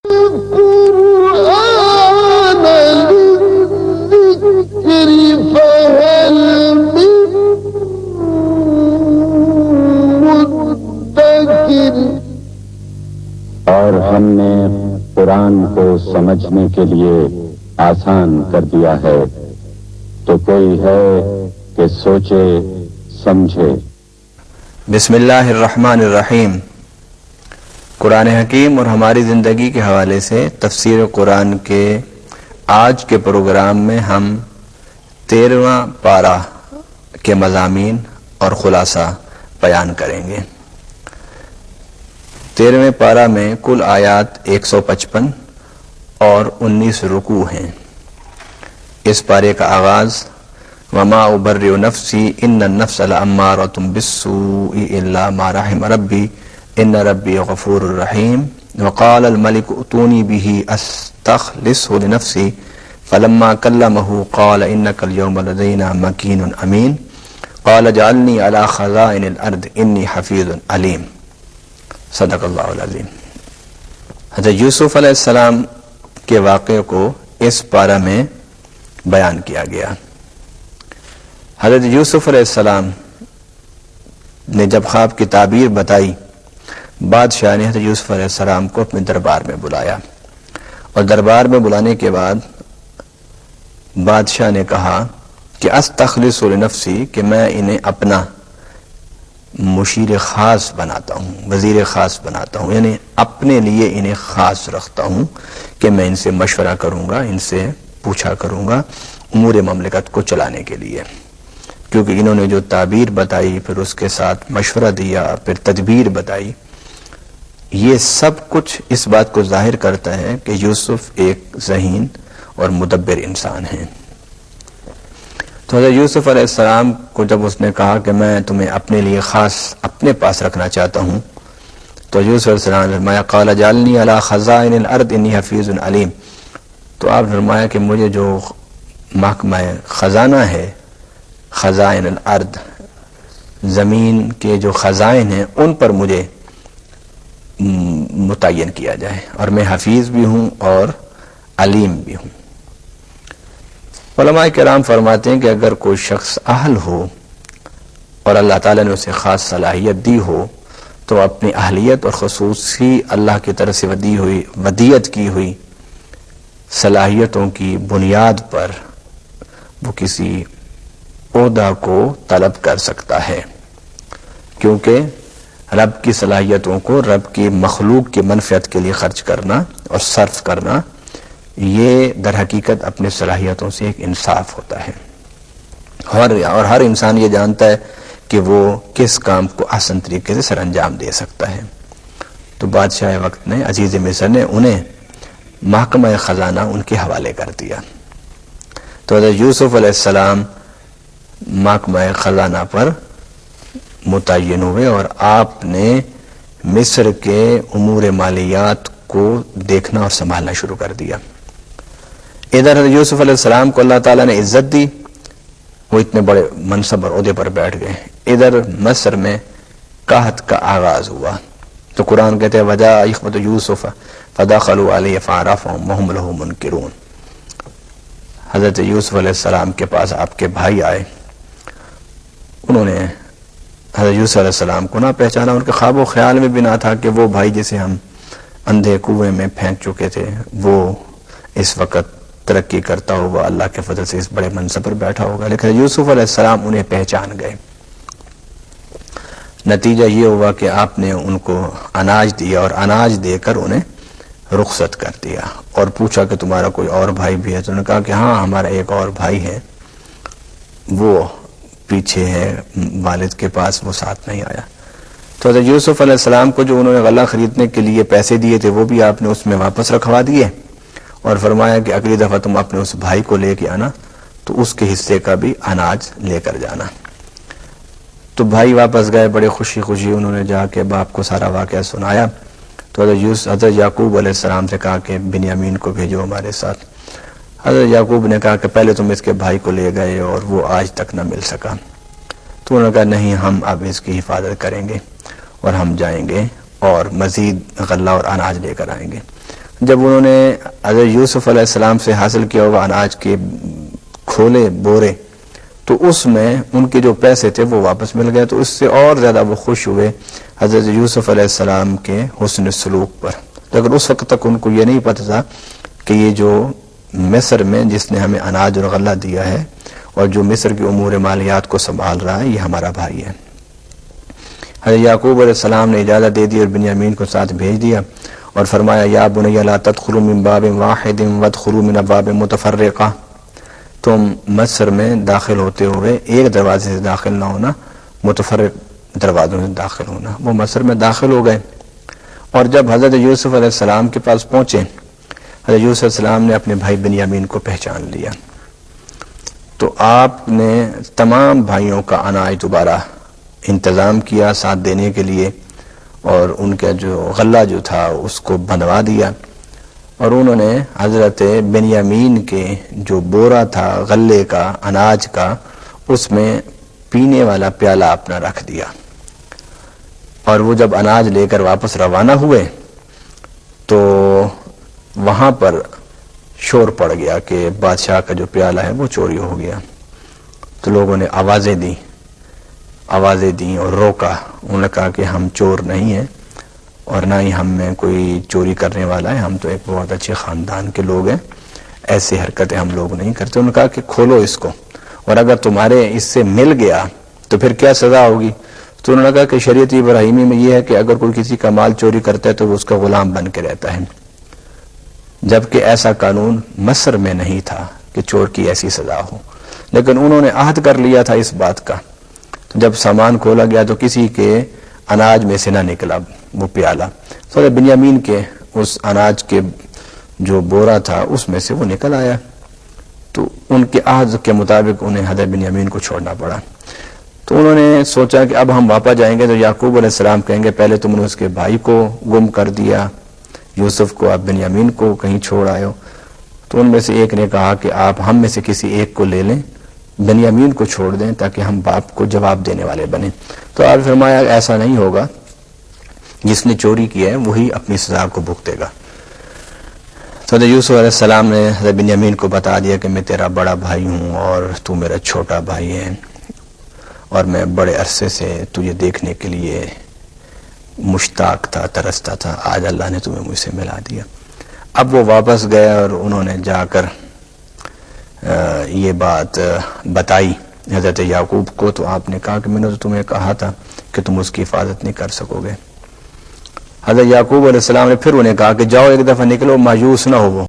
اور ہم نے قرآن کو سمجھنے کے لیے آسان کر دیا ہے، تو کوئی ہے کہ سوچے سمجھے۔ بسم اللہ الرحمن الرحیم۔ قرآن حکیم اور ہماری زندگی کے حوالے سے تفسیر قرآن کے آج کے پروگرام میں ہم 13واں پارہ کے مضامین اور خلاصہ بیان کریں گے۔ 13ویں پارہ میں کل آیات 155 اور 19 رکوع ہیں۔ اس پارے کا آغاز وما ابرئ نفسی ان النفس لامارۃ بالسوء الا ما رحم ربی ان ربی غفور رحیم وقال الملك ائتوني به استخلصه لنفسي فلما كلمه قال انك اليوم لدينا مكين امين قال اجعلني على خزائن الارض اني حفیظ علیم۔ صدق اللہ العظیم۔ حضرت یوسف علیہ السلام کے واقعے کو اس پارہ میں بیان کیا گیا۔ حضرت یوسف علیہ السلام نے جب خواب کی تعبیر بتائی، بادشاہ نے حضرت یوسف علیہ السلام کو اپنے دربار میں بلایا، اور دربار میں بلانے کے بعد بادشاہ نے کہا کہ استخلص لنفسی، کہ میں انہیں اپنا مشیر خاص بناتا ہوں، وزیر خاص بناتا ہوں، یعنی اپنے لیے انہیں خاص رکھتا ہوں کہ میں ان سے مشورہ کروں گا، ان سے پوچھا کروں گا امور مملکت کو چلانے کے لیے، کیونکہ انہوں نے جو تعبیر بتائی، پھر اس کے ساتھ مشورہ دیا، پھر تدبیر بتائی، یہ سب کچھ اس بات کو ظاہر کرتا ہے کہ یوسف ایک ذہین اور مدبر انسان ہیں۔ تو حضرت یوسف علیہ السلام کو جب اس نے کہا کہ میں تمہیں اپنے لیے خاص اپنے پاس رکھنا چاہتا ہوں، تو یوسف علیہ السلام نے فرمایا قال اجعلنی علی خزائن الارض انی حفیظ علیم، تو آپ نے فرمایا کہ مجھے جو محکمہ خزانہ ہے، خزائن الارض، زمین کے جو خزائن ہیں ان پر مجھے متعین کیا جائے، اور میں حفیظ بھی ہوں اور علیم بھی ہوں۔ علماء کرام فرماتے ہیں کہ اگر کوئی شخص اہل ہو اور اللہ تعالیٰ نے اسے خاص صلاحیت دی ہو، تو اپنی اہلیت اور خصوصی اللہ کی طرف سے ودیت کی ہوئی صلاحیتوں کی بنیاد پر وہ کسی عہدہ کو طلب کر سکتا ہے، کیونکہ رب کی صلاحیتوں کو رب کی مخلوق کی منفعت کے لیے خرچ کرنا اور صرف کرنا، یہ در حقیقت اپنے صلاحیتوں سے ایک انصاف ہوتا ہے، اور ہر انسان یہ جانتا ہے کہ وہ کس کام کو احسن طریقے سے سر انجام دے سکتا ہے۔ تو بادشاہ وقت نے، عزیز مصر نے انہیں محکمہ خزانہ ان کے حوالے کر دیا۔ تو حضرت یوسف علیہ السلام محکمہ خزانہ پر متعین ہوئے، اور آپ نے مصر کے امور مالیات کو دیکھنا اور سنبھالنا شروع کر دیا۔ ادھر یوسف علیہ السلام کو اللہ تعالیٰ نے عزت دی، وہ اتنے بڑے منصب اور عہدے پر بیٹھ گئے۔ ادھر مصر میں قحط کا آغاز ہوا، تو قرآن کہتے ہیں وجاء اخوة یوسف فدخلوا علیہ فعرفهم وهم له منکرون۔ حضرت یوسف علیہ السلام کے پاس آپ کے بھائی آئے، انہوں نے حضرت یوسف علیہ السلام کو نہ پہچانا، ان کے خواب و خیال میں بھی نہ تھا کہ وہ بھائی جسے ہم اندھے کنویں میں پھینک چکے تھے وہ اس وقت ترقی کرتا ہوگا، اللہ کے فضل سے اس بڑے منصب پر بیٹھا ہوگا، لیکن یوسف علیہ السلام انہیں پہچان گئے۔ نتیجہ یہ ہوا کہ آپ نے ان کو اناج دیا، اور اناج دے کر انہیں رخصت کر دیا، اور پوچھا کہ تمہارا کوئی اور بھائی بھی ہے؟ تو انہوں نے کہا کہ ہاں ہمارا ایک اور بھائی ہے، وہ پیچھے ہے والد کے پاس، وہ ساتھ نہیں آیا۔ تو حضرت یوسف علیہ السلام کو جو انہوں نے غلہ خریدنے کے لیے پیسے دیے تھے وہ بھی آپ نے اس میں واپس رکھوا دیے، اور فرمایا کہ اگلی دفعہ تم اپنے اس بھائی کو لے کے آنا تو اس کے حصے کا بھی اناج لے کر جانا۔ تو بھائی واپس گئے، بڑے خوشی خوشی انہوں نے جا کے باپ کو سارا واقعہ سنایا۔ تو حضرت یعقوب علیہ السلام سے کہا کہ بنیامین کو بھیجو ہمارے ساتھ۔ حضرت یعقوب نے کہا کہ پہلے تم اس کے بھائی کو لے گئے اور وہ آج تک نہ مل سکا، تو انہوں نے کہا نہیں، ہم اب اس کی حفاظت کریں گے اور ہم جائیں گے اور مزید غلہ اور اناج لے کر آئیں گے۔ جب انہوں نے حضرت یوسف علیہ السلام سے حاصل کیا ہوا اناج کے کھولے بورے تو اس میں ان کے جو پیسے تھے وہ واپس مل گئے، تو اس سے اور زیادہ وہ خوش ہوئے حضرت یوسف علیہ السلام کے حسن سلوک پر. لیکن اس وقت تک ان کو یہ نہیں پتہ تھا کہ یہ جو مصر میں جس نے ہمیں اناج اور غلہ دیا ہے اور جو مصر کی امور مالیات کو سنبھال رہا ہے یہ ہمارا بھائی ہے. حضرت یعقوب علیہ السلام نے اجازت دے دی اور بنیامین کو ساتھ بھیج دیا اور فرمایا یا بنی لا تدخلوا من باب واحد وادخلوا من ابواب متفرقہ، تم مصر میں داخل ہوتے ہوئے ایک دروازے سے داخل نہ ہونا، متفرق دروازوں سے داخل ہونا. وہ مصر میں داخل ہو گئے اور جب حضرت یوسف علیہ السلام کے پاس پہنچے حضرت یوسف علیہ السلام نے اپنے بھائی بنیامین کو پہچان لیا، تو آپ نے تمام بھائیوں کا اناج دوبارہ انتظام کیا ساتھ دینے کے لیے اور ان کا جو غلہ جو تھا اس کو بندھوا دیا، اور انہوں نے حضرت بنیامین کے جو بورا تھا غلے کا اناج کا اس میں پینے والا پیالہ اپنا رکھ دیا. اور وہ جب اناج لے کر واپس روانہ ہوئے تو وہاں پر شور پڑ گیا کہ بادشاہ کا جو پیالہ ہے وہ چوری ہو گیا. تو لوگوں نے آوازیں دیں اور روکا. انہوں نے کہا کہ ہم چور نہیں ہیں اور نہ ہی ہم میں کوئی چوری کرنے والا ہے، ہم تو ایک بہت اچھے خاندان کے لوگ ہیں، ایسی حرکتیں ہم لوگ نہیں کرتے. انہوں نے کہا کہ کھولو اس کو، اور اگر تمہارے اس سے مل گیا تو پھر کیا سزا ہوگی؟ تو انہوں نے کہا کہ شریعت ابراہیمی میں یہ ہے کہ اگر کوئی کسی کا مال چوری کرتا ہے تو وہ اس کا غلام بن کے رہتا ہے، جبکہ ایسا قانون مصر میں نہیں تھا کہ چور کی ایسی سزا ہو. لیکن انہوں نے عہد کر لیا تھا اس بات کا. تو جب سامان کھولا گیا تو کسی کے اناج میں سے نہ نکلا وہ پیالہ، تو بنیامین کے اس اناج کے جو بورا تھا اس میں سے وہ نکل آیا. تو ان کے عہد کے مطابق انہیں حضرت بنیامین کو چھوڑنا پڑا. تو انہوں نے سوچا کہ اب ہم واپس جائیں گے تو یعقوب علیہ السلام کہیں گے پہلے تم نے اس کے بھائی کو گم کر دیا یوسف کو، اب بنیامین کو کہیں چھوڑ آئے ہو. تو ان میں سے ایک نے کہا کہ آپ ہم میں سے کسی ایک کو لے لیں، بنیامین کو چھوڑ دیں تاکہ ہم باپ کو جواب دینے والے بنیں. تو آپ فرمایا ایسا نہیں ہوگا، جس نے چوری کی ہے وہی اپنی سزا کو بھگتے گا. تو حضرت یوسف علیہ السلام نے حضرت بنیامین کو بتا دیا کہ میں تیرا بڑا بھائی ہوں اور تو میرا چھوٹا بھائی ہے، اور میں بڑے عرصے سے تجھے دیکھنے کے لیے مشتاق تھا، ترستا تھا، آج اللہ نے تمہیں مجھ سے ملا دیا. اب وہ واپس گئے اور انہوں نے جا کر یہ بات بتائی حضرت یعقوب کو. تو آپ نے کہا کہ میں نے تو تمہیں کہا تھا کہ تم اس کی حفاظت نہیں کر سکو گے. حضرت یعقوب علیہ السلام نے پھر انہیں کہا کہ جاؤ ایک دفعہ نکلو، مایوس نہ ہو.